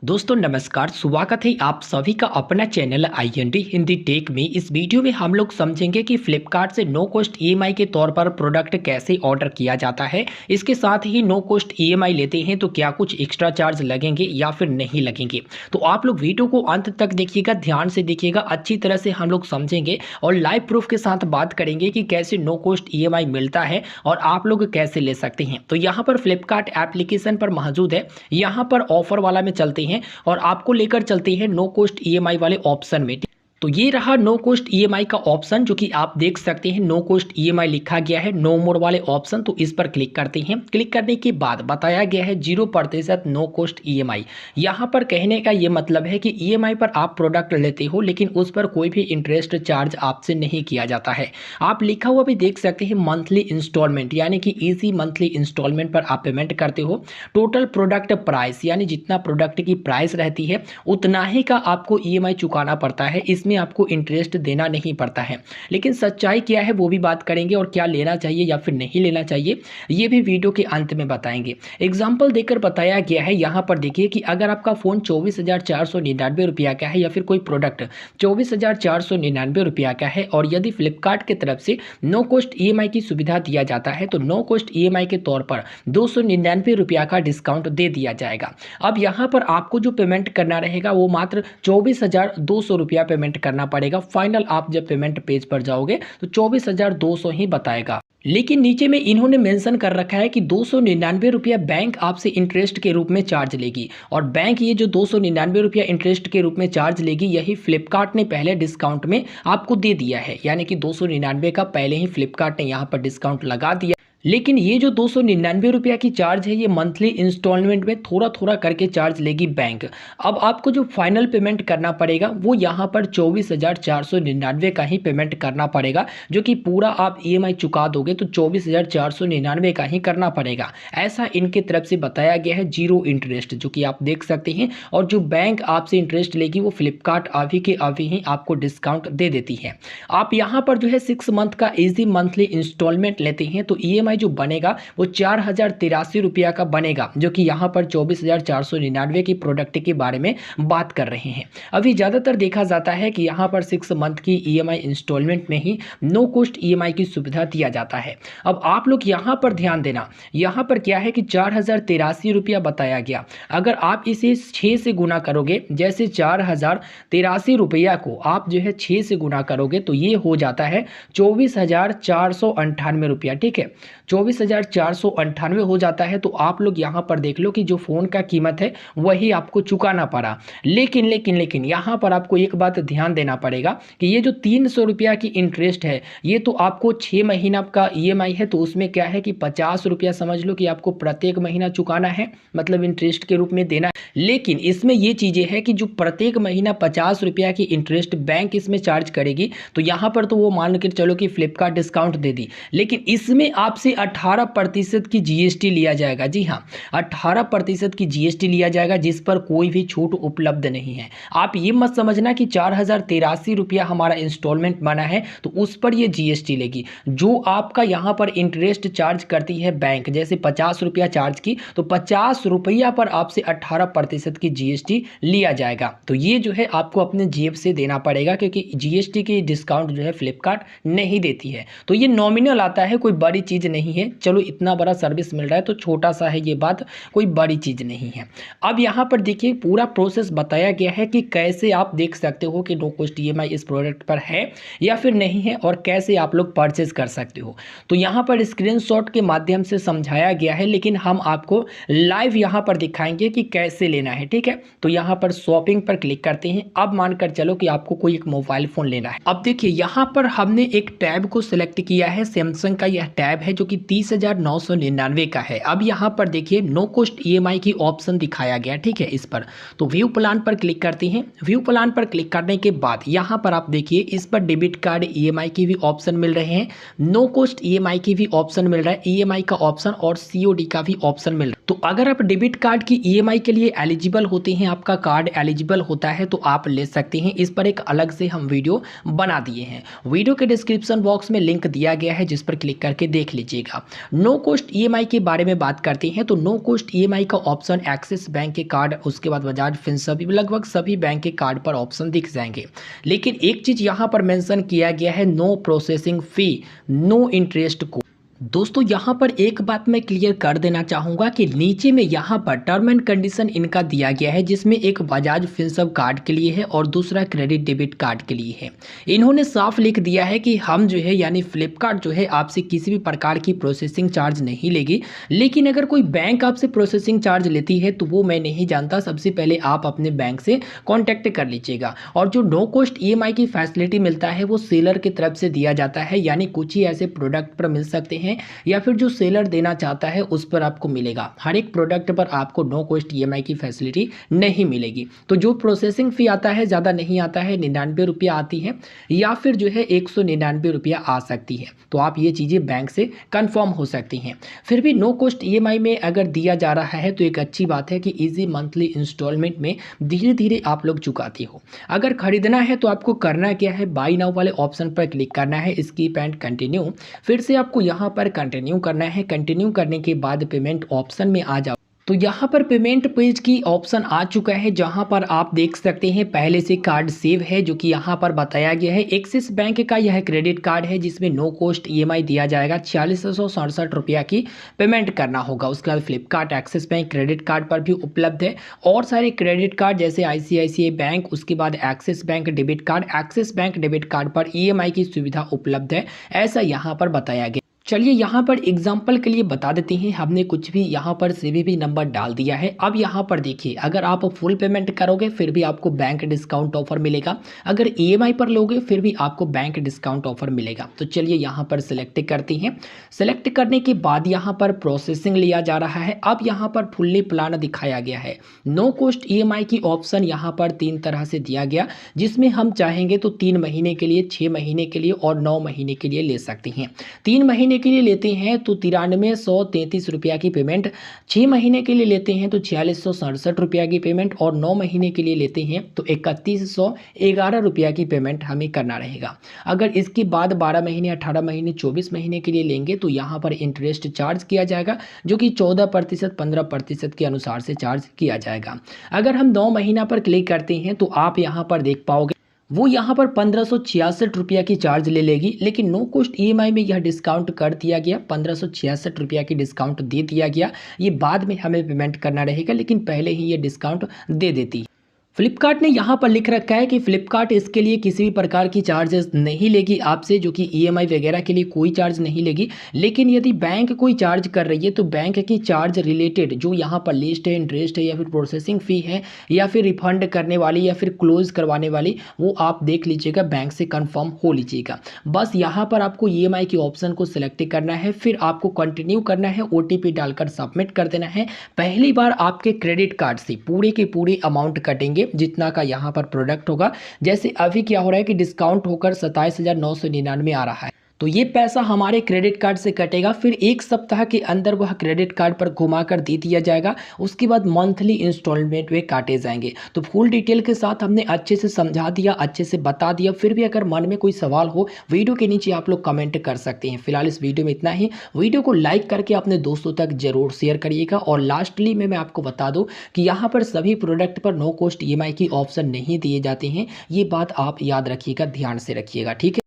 दोस्तों नमस्कार, स्वागत है आप सभी का अपना चैनल IND हिंदी टेक में। इस वीडियो में हम लोग समझेंगे कि फ्लिपकार्ट से नो कॉस्ट EMI के तौर पर प्रोडक्ट कैसे ऑर्डर किया जाता है। इसके साथ ही नो कॉस्ट EMI लेते हैं तो क्या कुछ एक्स्ट्रा चार्ज लगेंगे या फिर नहीं लगेंगे। तो आप लोग वीडियो को अंत तक देखिएगा, ध्यान से देखिएगा, अच्छी तरह से हम लोग समझेंगे और लाइव प्रूफ के साथ बात करेंगे कि कैसे नो कॉस्ट EMI मिलता है और आप लोग कैसे ले सकते हैं। तो यहाँ पर फ्लिपकार्ट एप्लीकेशन पर मौजूद है, यहाँ पर ऑफर वाला में चलते हैं और आपको लेकर चलते हैं नो कॉस्ट EMI वाले ऑप्शन में। तो ये रहा नो कॉस्ट EMI का ऑप्शन, जो कि आप देख सकते हैं नो कॉस्ट EMI लिखा गया है, नो मोर वाले ऑप्शन। तो इस पर क्लिक करते हैं। क्लिक करने के बाद बताया गया है 0% नो कॉस्ट EMI। यहाँ पर कहने का ये मतलब है कि EMI पर आप प्रोडक्ट लेते हो लेकिन उस पर कोई भी इंटरेस्ट चार्ज आपसे नहीं किया जाता है। आप लिखा हुआ भी देख सकते हैं मंथली इंस्टॉलमेंट, यानी कि ईजी मंथली इंस्टॉलमेंट पर आप पेमेंट करते हो। टोटल प्रोडक्ट प्राइस, यानी जितना प्रोडक्ट की प्राइस रहती है उतना ही का आपको EMI चुकाना पड़ता है, इसमें आपको इंटरेस्ट देना नहीं पड़ता है। लेकिन सच्चाई क्या है वो भी बात करेंगे और क्या लेना चाहिए या फिर नहीं लेना चाहिए ये भी वीडियो के अंत में बताएंगे। एग्जाम्पल देकर बताया गया है, यहाँ पर देखिए कि अगर आपका फ़ोन 24,499 रुपया का है या फिर कोई प्रोडक्ट 24,499 रुपया का है और यदि फ्लिपकार्ट की तरफ से नो कॉस्ट EMI की सुविधा दिया जाता है तो नो कॉस्ट EMI के तौर पर 299 रुपया का डिस्काउंट दे दिया जाएगा। अब यहाँ पर आपको जो पेमेंट करना रहेगा वो मात्र 24,200 रुपया पेमेंट करना पड़ेगा। फाइनल आप जब पेमेंट पेज पर जाओगे तो 24,200 ही बताएगा। लेकिन नीचे में इन्होंने मेंशन कर रखा है कि 299 रुपया बैंक आपसे इंटरेस्ट के रूप में चार्ज लेगी और बैंक ये जो 299 रुपया इंटरेस्ट के रूप में चार्ज लेगी यही फ्लिपकार्ट ने पहले डिस्काउंट में आपको दे दिया है, यानी कि 299 का पहले ही फ्लिपकार्ट ने यहाँ पर डिस्काउंट लगा दिया। लेकिन ये जो 299 रुपया की चार्ज है ये मंथली इंस्टॉलमेंट में थोड़ा थोड़ा करके चार्ज लेगी बैंक। अब आपको जो फाइनल पेमेंट करना पड़ेगा वो यहाँ पर 24,499 का ही पेमेंट करना पड़ेगा, जो कि पूरा आप EMI चुका दोगे तो 24,499 का ही करना पड़ेगा। ऐसा इनके तरफ से बताया गया है, जीरो इंटरेस्ट, जो कि आप देख सकते हैं। और जो बैंक आपसे इंटरेस्ट लेगी वो फ्लिपकार्ट अभी के अभी ही आपको डिस्काउंट दे देती है। आप यहाँ पर जो है 6 मंथ का ईजी मंथली इंस्टॉलमेंट लेते हैं तो EMI जो बनेगा वो 4,083 रुपया का बनेगा, जो कि यहाँ पर 24,499 की प्रोडक्ट के बारे में बात कर रहे हैं। अभी ज़्यादातर देखा जाता है कि यहाँ पर 6 मंथ की EMI इंस्टॉलमेंट में ही नो कॉस्ट EMI की सुविधा दिया जाता है। अब आप लोग यहाँ पर ध्यान देना, यहाँ पर क्या है कि 4,083 रुपया बताया गया। अगर आप इसे 6 से गुना करोगे, जैसे 4,083 रुपया को आप जो है 6 से गुना करोगे तो ये हो जाता है 24,498 रुपया। ठीक है, 24,498 हो जाता है। तो आप लोग यहाँ पर देख लो कि जो फ़ोन का कीमत है वही आपको चुकाना पड़ा। लेकिन यहाँ पर आपको एक बात ध्यान देना पड़ेगा कि ये जो 300 रुपया की इंटरेस्ट है ये तो आपको 6 महीना का EMI है, तो उसमें क्या है कि 50 रुपया समझ लो कि आपको प्रत्येक महीना चुकाना है, मतलब इंटरेस्ट के रूप में देना है। लेकिन इसमें ये चीज़ें हैं कि जो प्रत्येक महीना 50 रुपया की इंटरेस्ट बैंक इसमें चार्ज करेगी, तो यहाँ पर तो वो मान के चलो कि फ्लिपकार्ट डिस्काउंट दे दी, लेकिन इसमें आपसे 18% की GST लिया जाएगा। जी हाँ, 18% की GST लिया जाएगा, जिस पर कोई भी छूट उपलब्ध नहीं है। आप ये मत समझना कि 4,083 रुपया हमारा इंस्टॉलमेंट बना है तो उस पर ये GST लेगी। जो आपका यहाँ पर इंटरेस्ट चार्ज करती है बैंक, जैसे 50 रुपया चार्ज की तो 50 रुपया पर आपसे 18% की GST लिया जाएगा। तो ये जो है आपको अपने जेब से देना पड़ेगा, क्योंकि GST की डिस्काउंट जो है फ्लिपकार्ट नहीं देती है। तो ये नॉमिनल आता है, कोई बड़ी चीज़ नहीं है। चलो इतना बड़ा सर्विस मिल रहा है तो छोटा सा है, ये बात कोई बड़ी चीज़ नहीं है। अब यहाँ पर देखिए पूरा प्रोसेस बताया गया है कि कैसे आप देख सकते हो कि नो कॉस्ट EMI इस प्रोडक्ट पर है या फिर नहीं है और कैसे आप लोग परचेज कर सकते हो। तो यहाँ पर स्क्रीनशॉट के माध्यम से समझाया गया है, लेकिन हम आपको लाइव यहाँ पर दिखाएंगे कि कैसे लेना है। ठीक है, तो यहाँ पर शॉपिंग पर क्लिक करते हैं। अब मानकर चलो कि आपको कोई एक मोबाइल फ़ोन लेना है। अब देखिए यहाँ पर हमने एक टैब को सिलेक्ट किया है, सैमसंग का यह टैब है जो कि 30,999 का है। अब यहाँ पर देखिए नो कॉस्ट EMI की ऑप्शन दिखाया गया। ठीक है, इस पर तो व्यू प्लान पर क्लिक करते हैं। व्यू प्लान पर क्लिक करने के बाद यहाँ पर आप देखिए इस पर डेबिट कार्ड EMI की भी ऑप्शन मिल रहे हैं, नो कॉस्ट EMI की भी ऑप्शन मिल रहा है, EMI का ऑप्शन और COD का भी ऑप्शन मिल रहा है। तो अगर आप डेबिट कार्ड की EMI के लिए एलिजिबल होते हैं, आपका कार्ड एलिजिबल होता है तो आप ले सकते हैं। इस पर एक अलग से हम वीडियो बना दिए हैं, वीडियो के डिस्क्रिप्शन बॉक्स में लिंक दिया गया है, जिस पर क्लिक करके देख लीजिएगा। मिलेगा। नो कॉस्ट ईएमआई के बारे में बात करते हैं तो नो कॉस्ट ईएमआई का ऑप्शन एक्सिस बैंक के कार्ड, उसके बाद बजाज फिनसर्व, लगभग सभी बैंक के कार्ड पर ऑप्शन दिख जाएंगे। लेकिन एक चीज़ यहाँ पर मेंशन किया गया है, no processing fee, no interest. दोस्तों यहाँ पर एक बात मैं क्लियर कर देना चाहूँगा कि नीचे में यहाँ पर टर्म एंड कंडीशन इनका दिया गया है, जिसमें एक बजाज फिनसर्व कार्ड के लिए है और दूसरा क्रेडिट डेबिट कार्ड के लिए है। इन्होंने साफ लिख दिया है कि हम जो है यानी फ्लिपकार्ट जो है आपसे किसी भी प्रकार की प्रोसेसिंग चार्ज नहीं लेगी, लेकिन अगर कोई बैंक आपसे प्रोसेसिंग चार्ज लेती है तो वो मैं नहीं जानता। सबसे पहले आप अपने बैंक से कॉन्टैक्ट कर लीजिएगा। और जो नो कॉस्ट ईएमआई की फैसिलिटी मिलता है वो सेलर की तरफ से दिया जाता है, यानी कुछ ही ऐसे प्रोडक्ट पर मिल सकते हैं या फिर जो सेलर देना चाहता है उस पर आपको मिलेगा। हर एक प्रोडक्ट पर आपको नो कॉस्ट ईएमआई की फैसिलिटी नहीं मिलेगी। तो जो प्रोसेसिंग फ़ी आता है ज़्यादा नहीं आता है, 99 रुपया आती है या फिर जो है 199 रुपया आ सकती है। तो आप ये चीज़ें बैंक से कंफर्म हो सकती हैं। फिर भी नो कॉस्ट ईएमआई में अगर दिया जा रहा है तो एक अच्छी बात है कि ईजी मंथली इंस्टॉलमेंट में धीरे धीरे आप लोग चुकाते हो। अगर खरीदना है तो आपको करना क्या है, बाई नाउ वाले ऑप्शन पर क्लिक करना है, स्किप एंड कंटिन्यू। फिर से आपको यहाँ पर कंटिन्यू करना है। कंटिन्यू करने के बाद पेमेंट ऑप्शन में आ जाओ। तो यहाँ पर पेमेंट पेज की ऑप्शन आ चुका है, जहाँ पर आप देख सकते हैं पहले से कार्ड सेव है, जो कि यहाँ पर बताया गया है। एक्सिस बैंक का यह क्रेडिट कार्ड है जिसमें नो कॉस्ट ईएमआई दिया जाएगा। 4667 रुपया की पेमेंट करना होगा। उसके बाद Flipkart axis bank credit card पर भी उपलब्ध है और सारे क्रेडिट कार्ड जैसे आईसीआईसीआई बैंक, उसके बाद axis bank debit card, axis bank debit card पर ईएमआई की सुविधा उपलब्ध है, ऐसा यहाँ पर बताया गया। चलिए यहाँ पर एग्जाम्पल के लिए बता देते हैं। हमने कुछ भी यहाँ पर सीवीवी नंबर डाल दिया है। अब यहाँ पर देखिए, अगर आप फुल पेमेंट करोगे फिर भी आपको बैंक डिस्काउंट ऑफर मिलेगा, अगर ईएमआई पर लोगे फिर भी आपको बैंक डिस्काउंट ऑफर मिलेगा। तो चलिए यहाँ पर सिलेक्ट करते हैं। सेलेक्ट करने के बाद यहाँ पर प्रोसेसिंग लिया जा रहा है। अब यहाँ पर फुल्ली प्लान दिखाया गया है। नो कॉस्ट ईएमआई की ऑप्शन यहाँ पर 3 तरह से दिया गया, जिसमें हम चाहेंगे तो 3 महीने के लिए, 6 महीने के लिए और 9 महीने के लिए ले सकते हैं। 3 महीने के लिए लेते हैं तो 9333 रुपया की पेमेंट, 6 महीने के लिए लेते हैं तो 4667 रुपया की पेमेंट और 9 महीने के लिए लेते हैं तो 3111 रुपया की पेमेंट हमें करना रहेगा। अगर इसके बाद 12 महीने, 18 महीने, 24 महीने के लिए लेंगे तो यहाँ पर इंटरेस्ट चार्ज किया जाएगा, जो कि 14%, 15% के अनुसार से चार्ज किया जाएगा। अगर हम 9 महीना पर क्लिक करते हैं तो आप यहाँ पर देख पाओगे वो यहाँ पर 1566 रुपया की चार्ज ले लेगी, लेकिन नो कॉस्ट ईएमआई में यह डिस्काउंट कर दिया गया, 1566 रुपया की डिस्काउंट दे दिया गया। ये बाद में हमें पेमेंट करना रहेगा, लेकिन पहले ही ये डिस्काउंट दे देती है। फ्लिपकार्ट ने यहाँ पर लिख रखा है कि फ्लिपकार्ट इसके लिए किसी भी प्रकार की चार्जेस नहीं लेगी आपसे, जो कि ईएमआई वगैरह के लिए कोई चार्ज नहीं लेगी। लेकिन यदि बैंक कोई चार्ज कर रही है तो बैंक की चार्ज रिलेटेड जो यहाँ पर लिस्ट है, इंटरेस्ट है या फिर प्रोसेसिंग फ़ी है या फिर रिफंड करने वाली या फिर क्लोज करवाने वाली, वो आप देख लीजिएगा, बैंक से कन्फर्म हो लीजिएगा। बस यहाँ पर आपको ईएमआई के ऑप्शन को सिलेक्ट करना है, फिर आपको कंटिन्यू करना है, ओटीपी डालकर सबमिट कर देना है। पहली बार आपके क्रेडिट कार्ड से पूरे के पूरे अमाउंट कटेंगे जितना का यहाँ पर प्रोडक्ट होगा। जैसे अभी क्या हो रहा है कि डिस्काउंट होकर 27,999 आ रहा है, तो ये पैसा हमारे क्रेडिट कार्ड से कटेगा। फिर 1 सप्ताह के अंदर वह क्रेडिट कार्ड पर घुमाकर दे दिया जाएगा। उसके बाद मंथली इंस्टॉलमेंट में काटे जाएंगे। तो फुल डिटेल के साथ हमने अच्छे से समझा दिया, अच्छे से बता दिया। फिर भी अगर मन में कोई सवाल हो, वीडियो के नीचे आप लोग कमेंट कर सकते हैं। फिलहाल इस वीडियो में इतना ही। वीडियो को लाइक करके अपने दोस्तों तक जरूर शेयर करिएगा। और लास्टली में मैं आपको बता दूं कि यहाँ पर सभी प्रोडक्ट पर नो कॉस्ट ईएमआई की ऑप्शन नहीं दिए जाते हैं। ये बात आप याद रखिएगा, ध्यान से रखिएगा, ठीक है।